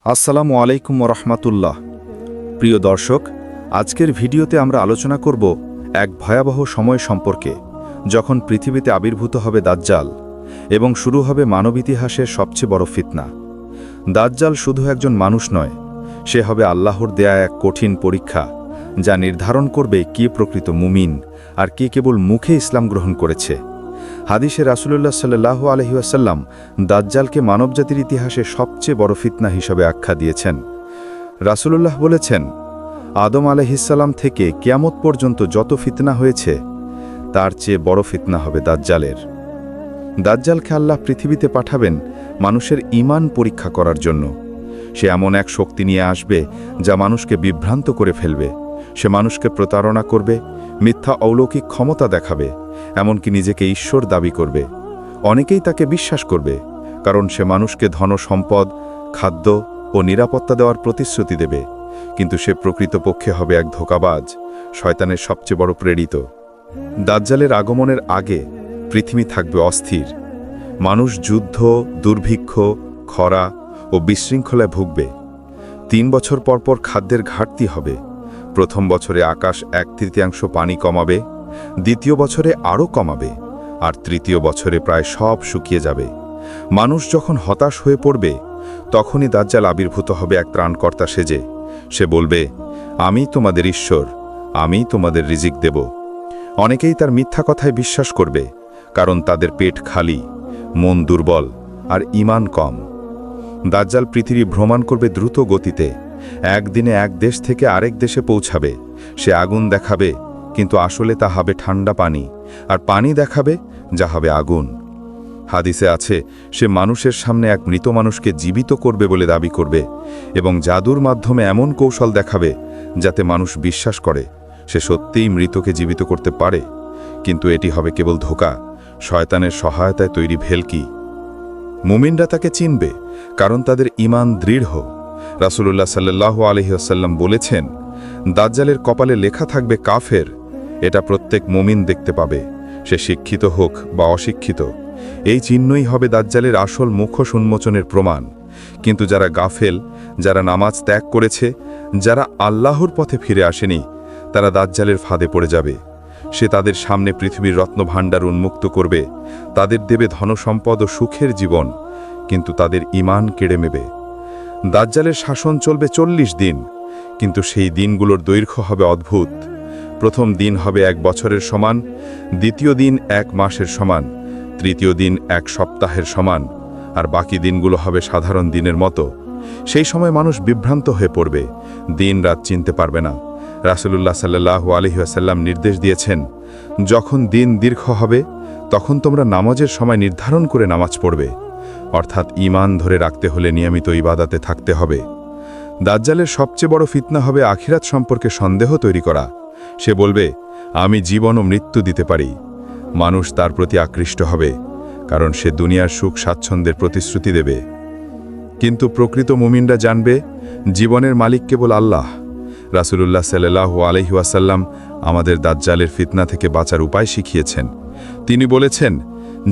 আসসালামু আলাইকুম রহমাতুল্লাহ। প্রিয় দর্শক, আজকের ভিডিওতে আমরা আলোচনা করব এক ভয়াবহ সময় সম্পর্কে, যখন পৃথিবীতে আবির্ভূত হবে দাজ্জাল এবং শুরু হবে মানব ইতিহাসের সবচেয়ে বড় ফিতনা। দাজ্জাল শুধু একজন মানুষ নয়, সে হবে আল্লাহর দেয়া এক কঠিন পরীক্ষা, যা নির্ধারণ করবে কে প্রকৃত মুমিন আর কে কেবল মুখে ইসলাম গ্রহণ করেছে। হাদিসে রাসূলুল্লাহ সাল্লাল্লাহু আলাইহি ওয়াসাল্লাম দাজ্জালকে মানবজাতির ইতিহাসে সবচেয়ে বড় ফিতনা হিসেবে আখ্যা দিয়েছেন। রাসূলুল্লাহ বলেছেন, আদম আলাইহিসসালাম থেকে কিয়ামত পর্যন্ত যত ফিতনা হয়েছে, তার চেয়ে বড় ফিতনা হবে দাজ্জালের। দাজ্জালকে আল্লাহ পৃথিবীতে পাঠাবেন মানুষের ঈমান পরীক্ষা করার জন্য। সে এমন এক শক্তি নিয়ে আসবে যা মানুষকে বিভ্রান্ত করে ফেলবে। সে মানুষকে প্রতারণা করবে, মিথ্যা অলৌকিক ক্ষমতা দেখাবে, এমনকি নিজেকে ঈশ্বর দাবি করবে। অনেকেই তাকে বিশ্বাস করবে, কারণ সে মানুষকে ধন সম্পদ, খাদ্য ও নিরাপত্তা দেওয়ার প্রতিশ্রুতি দেবে। কিন্তু সে প্রকৃতপক্ষে হবে এক ধোঁকাবাজ, শয়তানের সবচেয়ে বড় প্রেরিত। দাজ্জালের আগমনের আগে পৃথিবী থাকবে অস্থির। মানুষ যুদ্ধ, দুর্ভিক্ষ, খরা ও বিশৃঙ্খলায় ভুগবে। 3 বছর পরপর খাদ্যের ঘাটতি হবে। প্রথম বছরে আকাশ 1/3 পানি কমাবে, দ্বিতীয় বছরে আরও কমাবে, আর তৃতীয় বছরে প্রায় সব শুকিয়ে যাবে। মানুষ যখন হতাশ হয়ে পড়বে, তখনই দাজ্জাল আবির্ভূত হবে এক ত্রাণকর্তা সেজে। সে বলবে, আমি তোমাদের ঈশ্বর, আমি তোমাদের রিজিক দেব। অনেকেই তার মিথ্যা কথায় বিশ্বাস করবে, কারণ তাদের পেট খালি, মন দুর্বল আর ঈমান কম। দাজ্জাল পৃথিবী ভ্রমণ করবে দ্রুত গতিতে। একদিনে এক দেশ থেকে আরেক দেশে পৌঁছাবে। সে আগুন দেখাবে, কিন্তু আসলে তা হবে ঠান্ডা পানি, আর পানি দেখাবে যা হবে আগুন। হাদিসে আছে, সে মানুষের সামনে এক মৃত মানুষকে জীবিত করবে বলে দাবি করবে এবং জাদুর মাধ্যমে এমন কৌশল দেখাবে যাতে মানুষ বিশ্বাস করে সে সত্যিই মৃতকে জীবিত করতে পারে। কিন্তু এটি হবে কেবল ধোঁকা, শয়তানের সহায়তায় তৈরি ভেলকি। মুমিনরা তাকে চিনবে, কারণ তাদের ঈমান দৃঢ়। রাসূলুল্লাহ সাল্লাল্লাহু আলাইহি ওয়াসাল্লাম বলেছেন, দাজ্জালের কপালে লেখা থাকবে কাফের। এটা প্রত্যেক মুমিন দেখতে পাবে, সে শিক্ষিত হোক বা অশিক্ষিত। এই চিহ্নই হবে দাজ্জালের আসল মুখোশ উন্মোচনের প্রমাণ। কিন্তু যারা গাফেল, যারা নামাজ ত্যাগ করেছে, যারা আল্লাহর পথে ফিরে আসেনি, তারা দাজ্জালের ফাঁদে পড়ে যাবে। সে তাদের সামনে পৃথিবীর রত্নভাণ্ডার উন্মুক্ত করবে, তাদের দেবে ধনসম্পদ ও সুখের জীবন, কিন্তু তাদের ঈমান কেড়ে নেবে। দাজ্জালের শাসন চলবে 40 দিন, কিন্তু সেই দিনগুলোর দৈর্ঘ্য হবে অদ্ভুত। প্রথম দিন হবে 1 বছরের সমান, দ্বিতীয় দিন 1 মাসের সমান, তৃতীয় দিন 1 সপ্তাহের সমান, আর বাকি দিনগুলো হবে সাধারণ দিনের মতো। সেই সময় মানুষ বিভ্রান্ত হয়ে পড়বে, দিন রাত চিনতে পারবে না। রাসূলুল্লাহ সাল্লাল্লাহু আলাইহি ওয়াসাল্লাম নির্দেশ দিয়েছেন, যখন দিন দীর্ঘ হবে, তখন তোমরা নামাজের সময় নির্ধারণ করে নামাজ পড়বে। অর্থাৎ ঈমান ধরে রাখতে হলে নিয়মিত ইবাদতে থাকতে হবে। দাজ্জালের সবচেয়ে বড় ফিতনা হবে আখিরাত সম্পর্কে সন্দেহ তৈরি করা। সে বলবে, আমি জীবন ও মৃত্যু দিতে পারি। মানুষ তার প্রতি আকৃষ্ট হবে, কারণ সে দুনিয়ার সুখ স্বাচ্ছন্দ্যের প্রতিশ্রুতি দেবে। কিন্তু প্রকৃত মুমিনরা জানবে, জীবনের মালিক কেবল আল্লাহ। রাসূলুল্লাহ সাল্লাল্লাহু আলাইহি ওয়াসাল্লাম আমাদের দাজ্জালের ফিতনা থেকে বাঁচার উপায় শিখিয়েছেন। তিনি বলেছেন,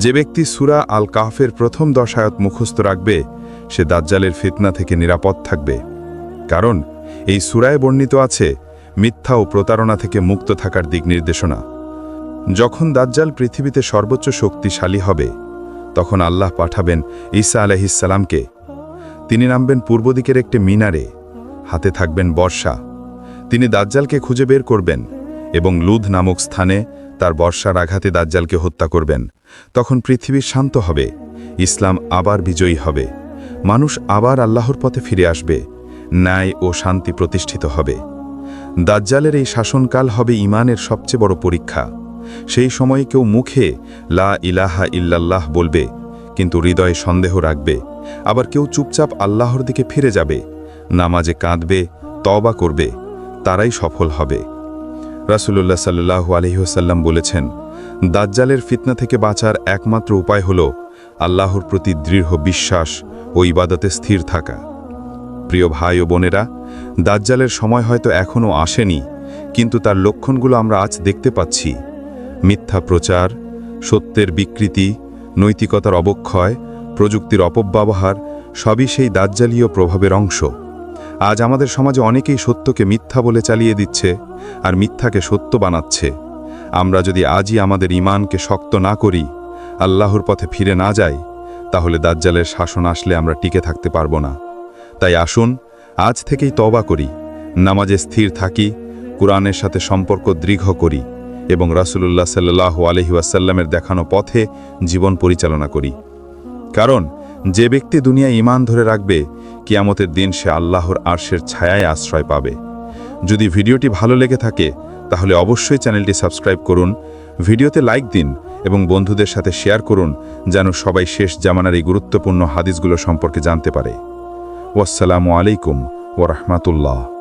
যে ব্যক্তি সূরা আল কাহফের প্রথম 10 আয়াত মুখস্থ রাখবে, সে দাজ্জালের ফিতনা থেকে নিরাপদ থাকবে। কারণ এই সূরায় বর্ণিত আছে মিথ্যা ও প্রতারণা থেকে মুক্ত থাকার দিক নির্দেশনা। যখন দাজ্জাল পৃথিবীতে সর্বোচ্চ শক্তিশালী হবে, তখন আল্লাহ পাঠাবেন ঈসা আলাইহিস সালামকে। তিনি নামবেন পূর্ব দিকের একটি মিনারে, হাতে থাকবেন বর্ষা। তিনি দাজ্জালকে খুঁজে বের করবেন এবং লুদ নামক স্থানে তার বর্ষার আঘাতে দাজ্জালকে হত্যা করবেন। তখন পৃথিবী শান্ত হবে, ইসলাম আবার বিজয়ী হবে, মানুষ আবার আল্লাহর পথে ফিরে আসবে, ন্যায় ও শান্তি প্রতিষ্ঠিত হবে। দাজ্জালের এই শাসনকাল হবে ঈমানের সবচেয়ে বড় পরীক্ষা। সেই সময়ে কেউ মুখে লা ইলাহা ইল্লাল্লাহ বলবে, কিন্তু হৃদয়ে সন্দেহ রাখবে। আবার কেউ চুপচাপ আল্লাহর দিকে ফিরে যাবে, নামাজে কাঁদবে, তওবা করবে, তারাই সফল হবে। রাসূলুল্লাহ সাল্লাল্লাহু আলাইহি ওয়াসাল্লাম বলেছেন, দাজ্জালের ফিতনা থেকে বাঁচার একমাত্র উপায় হল আল্লাহর প্রতি দৃঢ় বিশ্বাস ও ইবাদতে স্থির থাকা। প্রিয় ভাই ও বোনেরা, দাজ্জালের সময় হয়তো এখনও আসেনি, কিন্তু তার লক্ষণগুলো আমরা আজ দেখতে পাচ্ছি। মিথ্যা প্রচার, সত্যের বিকৃতি, নৈতিকতার অবক্ষয়, প্রযুক্তির অপব্যবহার সবই সেই দাজ্জালীয় প্রভাবের অংশ। আজ আমাদের সমাজে অনেকেই সত্যকে মিথ্যা বলে চালিয়ে দিচ্ছে আর মিথ্যাকে সত্য বানাচ্ছে। আমরা যদি আজই আমাদের ঈমানকে শক্ত না করি, আল্লাহর পথে ফিরে না যাই, তাহলে দাজ্জালের শাসন আসলে আমরা টিকে থাকতে পারব না। তাই আসুন আজ থেকেই তওবা করি, নামাজে স্থির থাকি, কুরআনের সাথে সম্পর্ক দৃঢ় করি এবং রাসূলুল্লাহ সাল্লাল্লাহু আলাইহি ওয়াসাল্লামের দেখানো পথে জীবন পরিচালনা করি। কারণ যে ব্যক্তি দুনিয়ায় ঈমান ধরে রাখবে, কিয়ামতের দিন সে আল্লাহর আরশের ছায়ায় আশ্রয় পাবে। যদি ভিডিওটি ভালো লেগে থাকে তাহলে অবশ্যই চ্যানেলটি সাবস্ক্রাইব করুন, ভিডিওতে লাইক দিন এবং বন্ধুদের সাথে শেয়ার করুন, যেন সবাই শেষ জামানার এই গুরুত্বপূর্ণ হাদিসগুলো সম্পর্কে জানতে পারে। ওয়াসসালামু আলাইকুম ওয়া রাহমাতুল্লাহ।